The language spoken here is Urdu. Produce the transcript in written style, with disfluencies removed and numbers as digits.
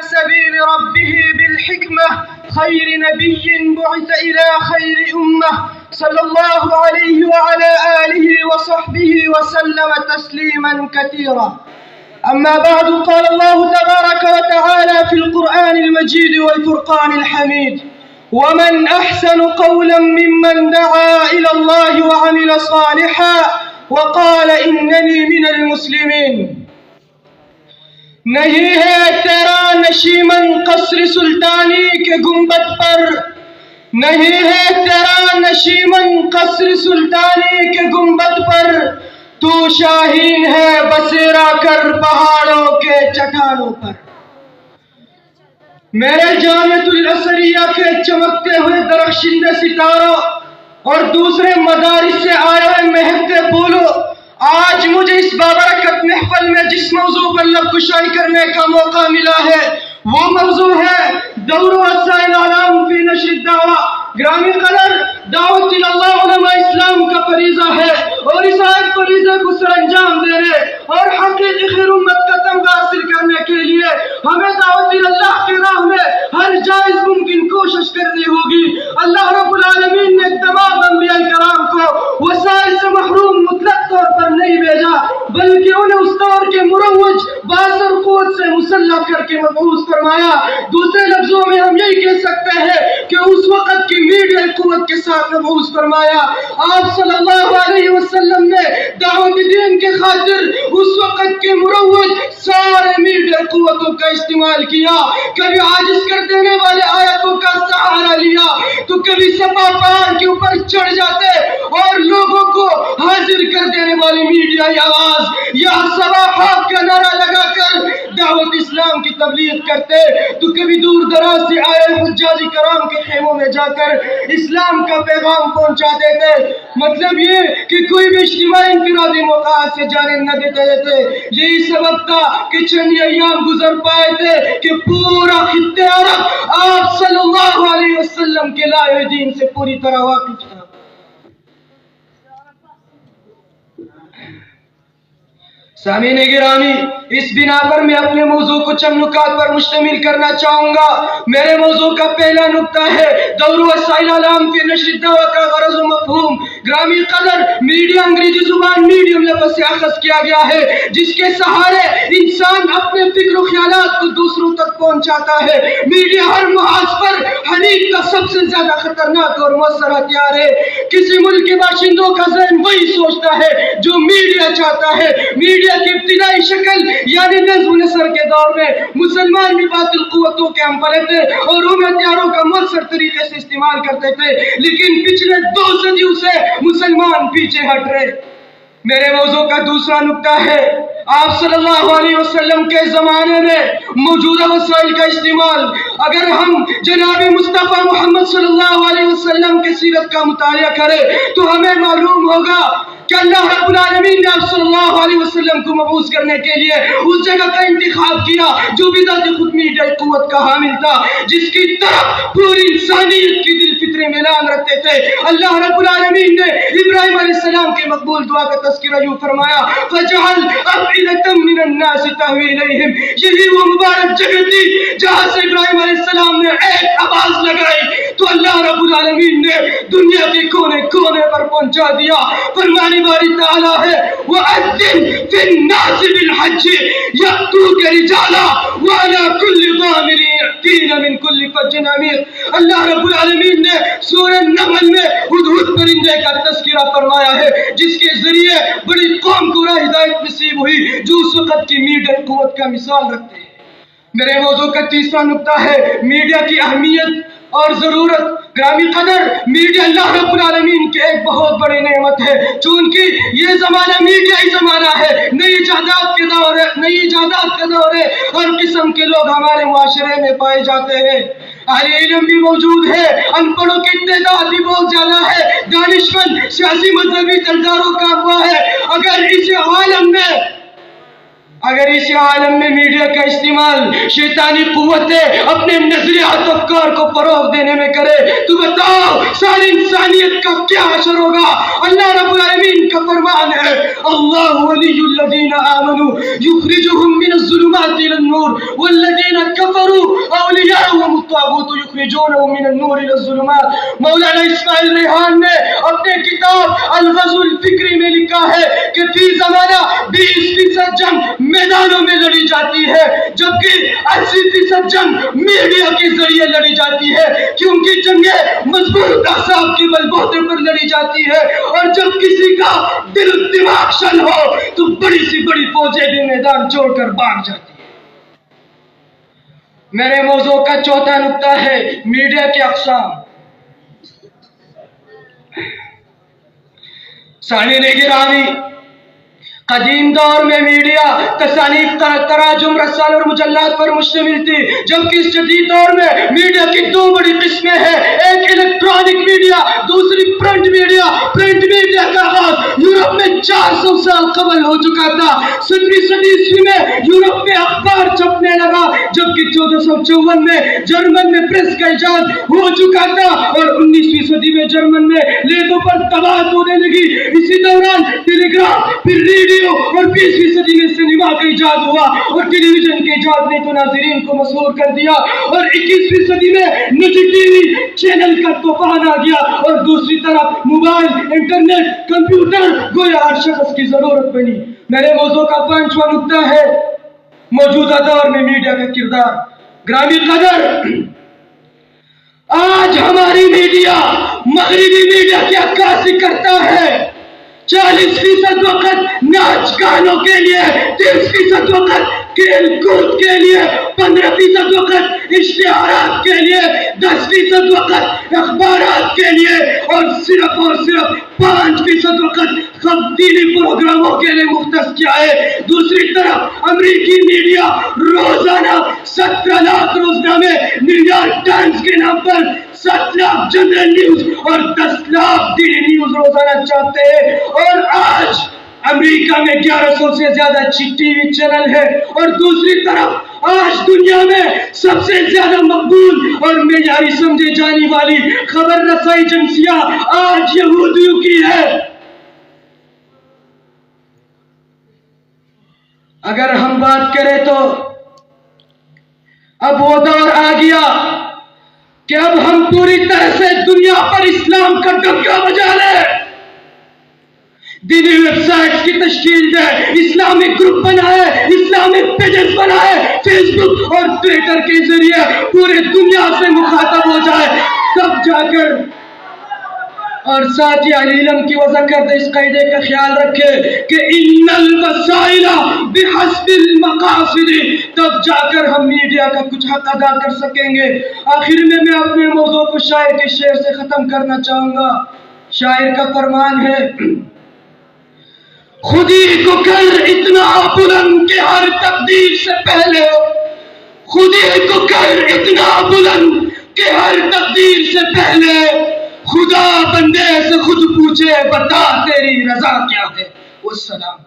سبيل ربه بالحكمة خير نبي بعث إلى خير أمة صلى الله عليه وعلى آله وصحبه وسلم تسليما كثيرا. أما بعد، قال الله تبارك وتعالى في القرآن المجيد والفرقان الحميد: ومن أحسن قولا ممن دعا إلى الله وعمل صالحا وقال إنني من المسلمين. نہیں ہے تیرا نشیمن قصر سلطانی کے گنبد پر، نہیں ہے تیرا نشیمن قصر سلطانی کے گنبد پر، تو شاہین ہے بسیرا کر پہاڑوں کے چٹانوں پر۔ میرے جامعۃ الازہریہ کے چمکتے ہوئے درخشندہ ستاروں اور دوسرے مدارس سے آئے ہوئے مہکتے پھولوں، آج مجھے اس بابرکت محفل میں جس موضوع پر لب کشائی کرنے کا موقع ملا ہے وہ موضوع ہے دور وسائل اعلام فی نشر الدعوہ۔ گرامی قدر، دعوت اللہ علماء اسلام کا فریضہ ہے اور اس آیت فریضے کو سر انجام دینے اور حقیقی خیر امت کا تمغہ حاصل کرنے کے لیے ہمیں دعوت اللہ کی راہ میں ہر جائز ممکن کوشش کرنی ہوگی۔ اللہ رب العالمین نے تمام انبیاء کرام کو وسائل سے محروم مطلق طور پر نہیں بھیجا، بلکہ انہیں اس دور کے مروج بااثر قوت سے مسلح کر کے مبعوث فرمایا۔ دوسرے لفظوں میں ہم یہی کہہ سکتے ہیں کہ اس وقت کی میڈیا قوت کے ساتھ مبعوث فرمایا۔ آپ صلی اللہ علیہ وسلم نے دعوت دین کے خاطر اس وقت کے مروج سارے میڈیا قوتوں کا استعمال کیا، کبھی عاجز کر دینے والے آیتوں کا سہارا لیا تو کبھی صفا پہاڑ کے اوپر چڑھ جاتے اور لوگوں کو حاضر کر دینے والی میڈیائی آواز یا صباحا کا نعرہ لگا کر دعوت اسلام کی تبلیغ کرتے، تو کبھی دور دراز سے آئے حجاج کرام کے خیموں میں جا کر اسلام کا پیغام پہنچا دیتے۔ مطلب یہ کہ کوئی بھی اجتماعی انفرادی موقعات سے جانب نہ دیتے تھے۔ یہی سبب تھا کہ چند ایام گزر پائے تھے کہ پورا خطہ عرب آپ صلی اللہ علیہ وسلم کے لائے دین سے پوری طرح واقف تھا۔ سامعین گرامی، اس بنا پر میں اپنے موضوع کو چند نکات پر مشتمل کرنا چاہوں گا۔ میرے موضوع کا پہلا نکتہ ہے دور وسائل اعلام فی نشر الدعوہ کا غرض و مفہوم۔ گرامی قدر، میڈیا انگریزی زبان میڈیم لفظ سے اخذ کیا گیا ہے جس کے سہارے انسان اپنے فکر و خیالات کو دوسروں تک پہنچاتا ہے۔ میڈیا ہر محاذ پر حریف کا سب سے زیادہ خطرناک اور مؤثر ہتھیار ہے۔ کسی ملک کے باشندوں کا ذہن وہی سوچتا ہے جو میڈیا چاہتا ہے۔ میڈیا کی ابتدائی شکل یعنی نظم و نثر کے دور میں مسلمان بھی باطل قوتوں کے ہم پلے تھے اور ان ہتھیاروں کا مؤثر طریقے سے استعمال کرتے تھے، لیکن پچھلے 2 صدیوں سے مسلمان پیچھے ہٹ رہے۔ میرے موضوع کا دوسرا نکتہ ہے آپ صلی اللہ علیہ وسلم کے زمانے میں موجودہ وسائل کا استعمال۔ اگر ہم جناب مصطفیٰ محمد صلی اللہ علیہ وسلم کی سیرت کا مطالعہ کریں تو ہمیں معلوم ہوگا کہ اللہ رب العالمین نے آپ صلی اللہ علیہ وسلم کو مبعوث کرنے کے لیے اس جگہ کا انتخاب کیا جو بھی ذات خود میڈیائی قوت کا حامل تھا، جس کی طرف پوری انسانیت کی دل فطری میلان رکھتے تھے۔ اللہ رب العالمین نے ابراہیم علیہ السلام کی مقبول دعا کا تذکرہ یوں فرمایا: فَجَعَلْ أَفْئِدَةً مِّنَ النَّاسِ تَهْوِي إِلَيْهِمْ۔ یہی وہ مبارک جگہ تھی جہاں سے ابراہیم علیہ السلام نے ایک آواز لگائی تو اللہ رب العالمین نے دنیا کے کونے کونے پر پہنچا دیا۔ فرمانے باری تعالیٰ ہے وَأَذِّنْ فِي النَّاسِ بِالْحَجِّ يَأْتُوكَ رِجَالًا وَعَلَىٰ كُلِّ ضَامِرٍ يَأْتِينَ مِنْ كُلِّ فَجٍّ عَمِيقٍ۔ اللہ رب العالمین نے سورہ نمل میں ہدہد پرندے کا تذکرہ فرمایا ہے جس کے ذریعے بڑی قوم کو راہ ہدایت نصیب ہوئی جو اس وقت کی میڈیا قوت کا مثال رکھتے ہیں۔ میرے موضوع کا تیسرا نکتہ ہے میڈیا کی اہمیت اور ضرورت۔ گرامی قدر، میڈیا اللہ رب العالمین کی ایک بہت بڑی نعمت ہے، چونکہ یہ زمانہ میڈیائی زمانہ ہے، نئی ایجادات کا دور ہے، ہر قسم کے لوگ ہمارے معاشرے میں پائے جاتے ہیں۔ اہل علم بھی موجود ہے، ان پڑھوں کی تعداد بھی بہت زیادہ ہے، دانشمند سیاسی مذہبی کرداروں کا ہوا ہے۔ اگر اس عالم میں میڈیا کا استعمال شیطانی قوتیں اپنے نظریات و افکار کو فروغ دینے میں کرے تو بتاؤ ساری انسانیت کا کیا حشر ہوگا۔ اللہ رب العالمین کا فرمان ہے اللہ ولی الذین آمنوا یخرجهم من الظلمات الى النور والذین کفروا الطاغوت يخرجونهم من النور الى الظلمات۔ مولانا اسماعیل ریحان نے اپنے کتاب الغزو الفکری میں لکھا ہے کہ فی زمانہ 20% جنگ میدانوں میں لڑی جاتی ہے، جبکہ 80% جنگ میڈیا کے ذریعے لڑی جاتی ہے، کیونکہ جنگیں مضبوط اعصاب کے بلبوتے پر لڑی جاتی ہے، اور جب کسی کا دل و دماغ شل ہو تو بڑی سی بڑی فوجیں بھی میدان چھوڑ کر بھاگ جاتی ہیں۔ میرے موضوع کا چوتھا نقطہ ہے میڈیا کے اقسام۔ سامعین گرامی، قدیم دور میں میڈیا تصانیف، تراجم، رسائل اور مجلات پر مشتمل تھی، جبکہ اس جدید دور میں میڈیا کی دو بڑی قسمیں ہیں، ایک الیکٹرانک میڈیا، دوسری پرنٹ میڈیا۔ پرنٹ میڈیا کا آغاز یورپ میں 400 سال قبل ہو چکا تھا۔ 17ویں صدی عیسوی میں یورپ میں اخبار چھپنے لگا، جبکہ 1454 میں جرمن میں پریس کا ایجاد ہو چکا تھا، اور 19ویں صدی میں جرمن میں لیدوں پر طباعت ہونے لگی۔ اسی دوران ٹیلی گراف، پھر ریڈیو، اور 20ویں صدی میں سینما کا ایجاد ہوا، اور ٹیلی ویژن کے ایجاد نے تو ناظرین کو مسحور کر دیا، اور 21ویں صدی میں نجی ٹی وی چینل کا طوفان آ گیا، اور دوسری طرف موبائل، انٹرنیٹ، کمپیوٹر گویا ہر شخص کی ضرورت بنی۔ میرے موضوع کا 5واں نقطہ ہے موجودہ دور میں میڈیا کا کردار۔ گرامی قدر، آج ہماری میڈیا مغربی میڈیا کی عکاسی کرتا ہے۔ 40% وقت ناچ گانوں کے لیے، 30% وقت کھیل کود کے لیے، 15% وقت اشتہارات کے لیے، 10% وقت اخبارات کے لیے، اور صرف 5% وقت تبدیلی پروگراموں کے لیے مختص کیا ہے۔ دوسری طرف امریکی میڈیا روزانہ 17 لاکھ روزنامے، نیویارک ٹائمز کے نام پر 7 لاکھ جنرل نیوز اور 10 لاکھ ڈیلی نیوز روزانہ چھاپتے ہیں، اور آج امریکہ میں 1100 سے زیادہ ٹی وی چینل ہے، اور دوسری طرف آج دنیا میں سب سے زیادہ مقبول اور معیاری سمجھے جانے والی خبر رسائی ایجنسیاں آج یہودیوں کی ہے۔ اگر ہم بات کریں تو اب وہ دور آ گیا کہ اب ہم پوری طرح سے دنیا پر اسلام کا ڈنکا بجا لیں، دینی ویب سائٹ کی تشکیل دے، اسلامک گروپ بنائے، اسلامک پیجز بنائے، فیس بک اور ٹویٹر کے ذریعے پورے دنیا سے مخاطب ہو جائے، تب جا کر، اور ساتھ ہی اہل علم کی وضع کرتے اس قاعدے کا خیال رکھے کہ ان الوسائل بحسب المقاصد، تب جا کر ہم میڈیا کا کچھ حق ادا کر سکیں گے۔ آخر میں اپنے موضوع کو شاعر کے شعر سے ختم کرنا چاہوں گا۔ شاعر کا فرمان ہے، خودی کو کر اتنا بلند کہ ہر تقدیر سے پہلے، خودی کو کر اتنا بلند کہ ہر تقدیر سے پہلے، خدا بندے سے خود پوچھے بتا تیری رضا کیا ہے۔ والسلام۔